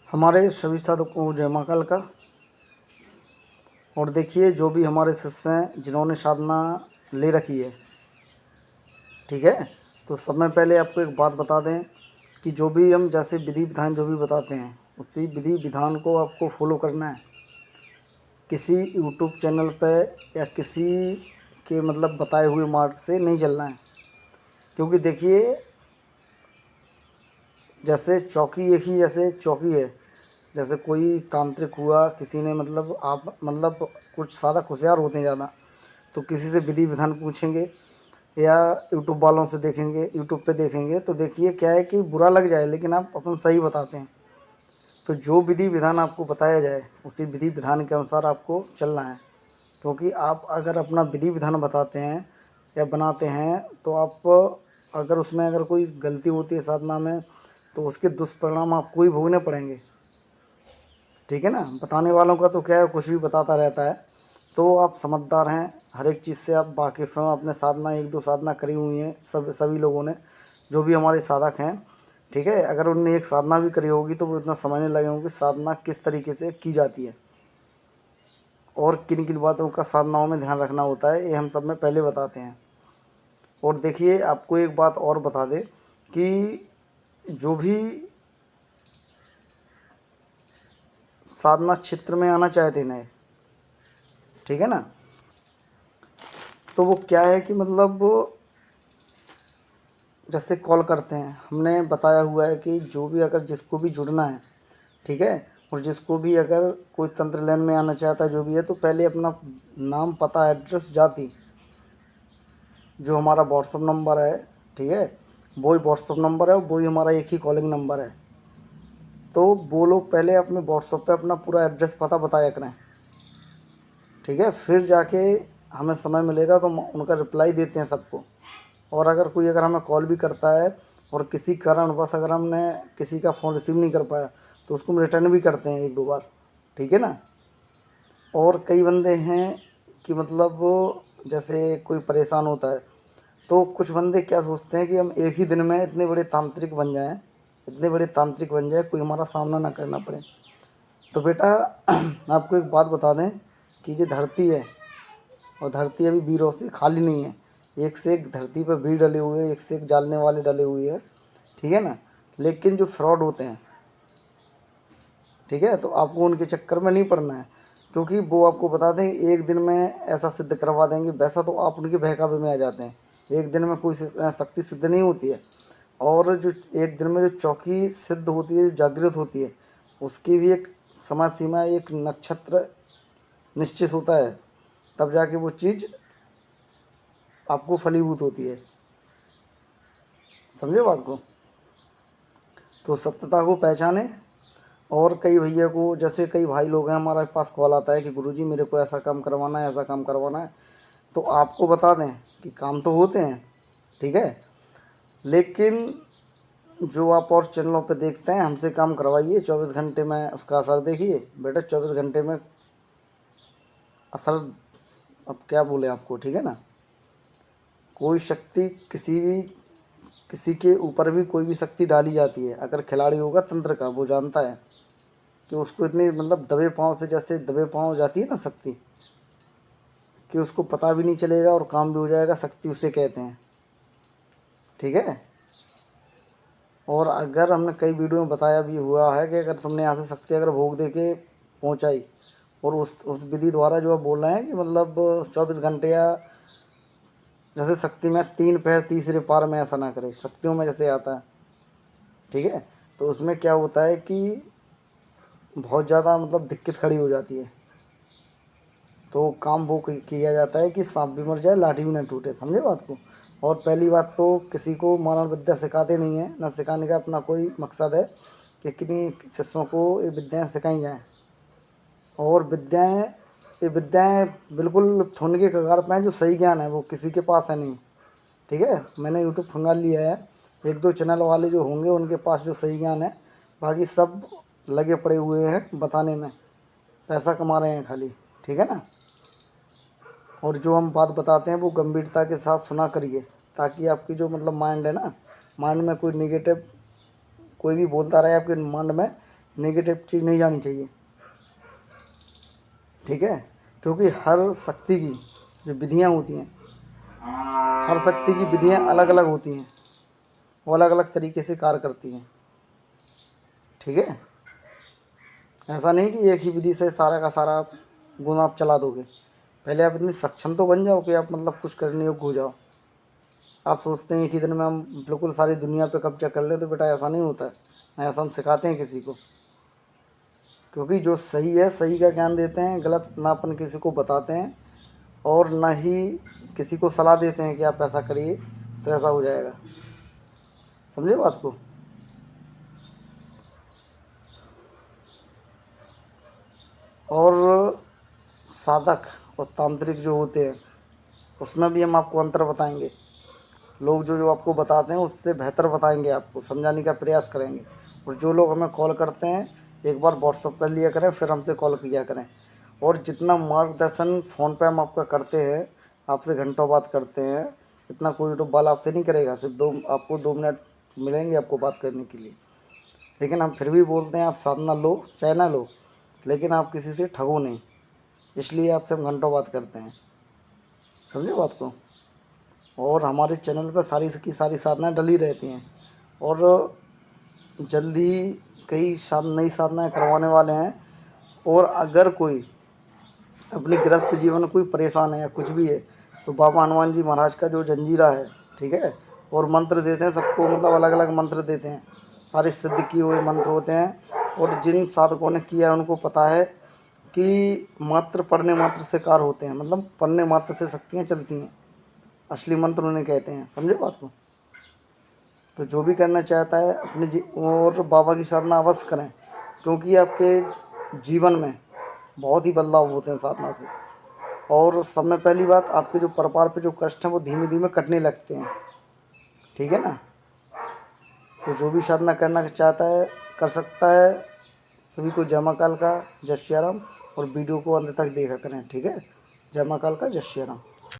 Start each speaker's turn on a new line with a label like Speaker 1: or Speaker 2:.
Speaker 1: हमारे सभी साधकों को जय महाकाल का। और देखिए, जो भी हमारे शिष्य हैं जिन्होंने साधना ले रखी है, ठीक है, तो सब में पहले आपको एक बात बता दें कि जो भी हम जैसे विधि विधान जो भी बताते हैं, उसी विधि विधान को आपको फॉलो करना है। किसी यूट्यूब चैनल पे या किसी के मतलब बताए हुए मार्ग से नहीं चलना है। क्योंकि देखिए, जैसे चौकी एक ही जैसे चौकी है, जैसे कोई तांत्रिक हुआ, किसी ने मतलब आप मतलब कुछ सादा होशियार होते हैं ज़्यादा, तो किसी से विधि विधान पूछेंगे या यूट्यूब वालों से देखेंगे, यूट्यूब पे देखेंगे, तो देखिए क्या है कि बुरा लग जाए, लेकिन आप अपन सही बताते हैं। तो जो विधि विधान आपको बताया जाए, उसी विधि विधान के अनुसार आपको चलना है। क्योंकि आप अगर अपना विधि विधान बताते हैं या बनाते हैं, तो आप अगर उसमें अगर कोई गलती होती है साधना में, तो उसके दुष्परिणाम आपको ही भोगने पड़ेंगे। ठीक है ना। बताने वालों का तो क्या है, कुछ भी बताता रहता है। तो आप समझदार हैं, हर एक चीज़ से आप वाकिफ़ हैं। अपने साधना एक दो साधना करी हुई हैं सभी लोगों ने, जो भी हमारे साधक हैं, ठीक है। अगर उनने एक साधना भी करी होगी तो वो इतना समझने लगे होंगे कि साधना किस तरीके से की जाती है और किन किन बातों का साधनाओं में ध्यान रखना होता है, ये हम सब में पहले बताते हैं। और देखिए, आपको एक बात और बता दें कि जो भी साधना क्षेत्र में आना चाहते हैं, ठीक है ना, तो वो क्या है कि मतलब जैसे कॉल करते हैं, हमने बताया हुआ है कि जो भी अगर जिसको भी जुड़ना है, ठीक है, और जिसको भी अगर कोई तंत्र लाइन में आना चाहता है, जो भी है, तो पहले अपना नाम, पता, एड्रेस, जाति, जो हमारा व्हाट्सअप नंबर है, ठीक है, वही व्हाट्सअप नंबर है, वही हमारा एक ही कॉलिंग नंबर है। तो वो लोग पहले अपने व्हाट्सअप पे अपना पूरा एड्रेस पता बताया करें, ठीक है। फिर जाके हमें समय मिलेगा तो हम उनका रिप्लाई देते हैं सबको। और अगर हमें कॉल भी करता है और किसी कारणवश अगर हमने किसी का फ़ोन रिसीव नहीं कर पाया, तो उसको हम रिटर्न भी करते हैं एक दो बार, ठीक है ना। और कई बंदे हैं कि मतलब जैसे कोई परेशान होता है, तो कुछ बंदे क्या सोचते हैं कि हम एक ही दिन में इतने बड़े तांत्रिक बन जाएं, इतने बड़े तांत्रिक बन जाए, कोई हमारा सामना ना करना पड़े। तो बेटा आपको एक बात बता दें कि ये धरती है, और धरती अभी वीरों से खाली नहीं है। एक से एक धरती पर वीर डले हुए हैं, एक से एक जालने वाले डले हुए हैं, ठीक है ना। लेकिन जो फ्रॉड होते हैं, ठीक है, तो आपको उनके चक्कर में नहीं पड़ना है। क्योंकि वो आपको बता दें एक दिन में ऐसा सिद्ध करवा देंगे, वैसा तो आप उनके बहकावे में आ जाते हैं। एक दिन में कोई शक्ति सिद्ध नहीं होती है। और जो एक दिन में जो चौकी सिद्ध होती है, जो जागृत होती है, उसकी भी एक समय सीमा, एक नक्षत्र निश्चित होता है, तब जाके वो चीज़ आपको फलीभूत होती है। समझे बात को। तो सत्यता को पहचाने। और कई भैया को, जैसे कई भाई लोग हैं, हमारे पास कॉल आता है कि गुरुजी मेरे को ऐसा काम करवाना है, ऐसा काम करवाना है। तो आपको बता दें कि काम तो होते हैं, ठीक है, लेकिन जो आप और चैनलों पे देखते हैं, हमसे काम करवाइए, 24 घंटे में उसका असर देखिए। बेटा 24 घंटे में असर, अब क्या बोले आपको, ठीक है ना। कोई शक्ति किसी के ऊपर भी कोई भी शक्ति डाली जाती है, अगर खिलाड़ी होगा तंत्र का, वो जानता है कि उसको इतनी मतलब दबे पाँव से, जैसे दबे पाँव जाती है ना शक्ति, कि उसको पता भी नहीं चलेगा और काम भी हो जाएगा, शक्ति उसे कहते हैं, ठीक है। और अगर हमने कई वीडियो में बताया भी हुआ है कि अगर तुमने यहाँ से शक्ति अगर भोग दे के पहुँचाई, और उस विधि द्वारा जो आप बोल रहे हैं कि मतलब 24 घंटे, या जैसे शक्ति में 3 पैर तीसरे पार में, ऐसा ना करे, शक्तियों में जैसे आता है, ठीक है, तो उसमें क्या होता है कि बहुत ज़्यादा मतलब दिक्कत खड़ी हो जाती है। तो काम वो किया जाता है कि सांप भी मर जाए, लाठी भी ना टूटे। समझे बात को। और पहली बात तो किसी को मानव विद्या सिखाते नहीं है, ना सिखाने का अपना कोई मकसद है कि किन्हीं शिष्यों को ये विद्याएँ सिखाई जाएँ। और ये विद्याएँ बिल्कुल थोड़ने के कगार पर हैं। जो सही ज्ञान है वो किसी के पास है नहीं, ठीक है। मैंने यूट्यूब खंगाल लिया है, एक दो चैनल वाले जो होंगे उनके पास जो सही ज्ञान है, बाकी सब लगे पड़े हुए हैं बताने में, पैसा कमा रहे हैं खाली, ठीक है ना। और जो हम बात बताते हैं वो गंभीरता के साथ सुना करिए, ताकि आपकी जो मतलब माइंड है ना, माइंड में कोई निगेटिव कोई भी बोलता रहे आपके माइंड में, नेगेटिव चीज़ नहीं जानी चाहिए, ठीक है। क्योंकि हर शक्ति की जो विधियाँ होती हैं, हर शक्ति की विधियाँ अलग अलग होती हैं, वो अलग अलग तरीके से कार्य करती हैं, ठीक है। ऐसा नहीं कि एक ही विधि से सारा का सारा गुण आप चला दोगे। पहले आप इतनी सक्षम तो बन जाओ कि आप मतलब कुछ करने योग्य हो जाओ। आप सोचते हैं कि दिन में हम बिल्कुल सारी दुनिया पे कब्जा कर लें, तो बेटा ऐसा नहीं होता है, ना ऐसा हम सिखाते हैं किसी को। क्योंकि जो सही है सही का ज्ञान देते हैं, गलत ना अपन किसी को बताते हैं, और ना ही किसी को सलाह देते हैं कि आप ऐसा करिए तो ऐसा हो जाएगा। समझे बात को। और साधक और तांत्रिक जो होते हैं, उसमें भी हम आपको अंतर बताएंगे। लोग जो जो आपको बताते हैं उससे बेहतर बताएंगे, आपको समझाने का प्रयास करेंगे। और जो लोग हमें कॉल करते हैं, एक बार व्हाट्सअप कर लिया करें, फिर हमसे कॉल किया करें। और जितना मार्गदर्शन फ़ोन पे हम आपका करते हैं, आपसे घंटों बात करते हैं, इतना कोई तो बाल आपसे नहीं करेगा। सिर्फ आपको 2 मिनट मिलेंगे आपको बात करने के लिए। लेकिन हम फिर भी बोलते हैं आप साधना लो चाहे ना लो, लेकिन आप किसी से ठगो नहीं, इसलिए आपसे हम घंटों बात करते हैं। समझे बात को। और हमारे चैनल पर सारी की सारी साधनाएँ डली रहती हैं, और जल्दी कई नई साधनाएँ करवाने वाले हैं। और अगर कोई अपने गृहस्थ जीवन में कोई परेशान है या कुछ भी है, तो बाबा हनुमान जी महाराज का जो जंजीरा है, ठीक है, और मंत्र देते हैं सबको, मतलब अलग अलग मंत्र देते हैं, सारे सिद्ध किए हुए मंत्र होते हैं। और जिन साधकों ने किया है उनको पता है कि मात्र पढ़ने मात्र से कार्य होते हैं, मतलब पढ़ने मात्र से शक्तियाँ चलती हैं, असली मंत्र उन्हें कहते हैं। समझे बात को। तो जो भी करना चाहता है अपने और बाबा की साधना अवश्य करें, क्योंकि आपके जीवन में बहुत ही बदलाव होते हैं साधना से। और सब में पहली बात, आपके जो परपार पे जो कष्ट हैं वो धीमे धीमे कटने लगते हैं, ठीक है ना। तो जो भी साधना करना चाहता है कर सकता है। सभी को जय महाकाल का जय श्री राम, और वीडियो को अंत तक देखा करें, ठीक है। जय महाकाल का जय श्री राम।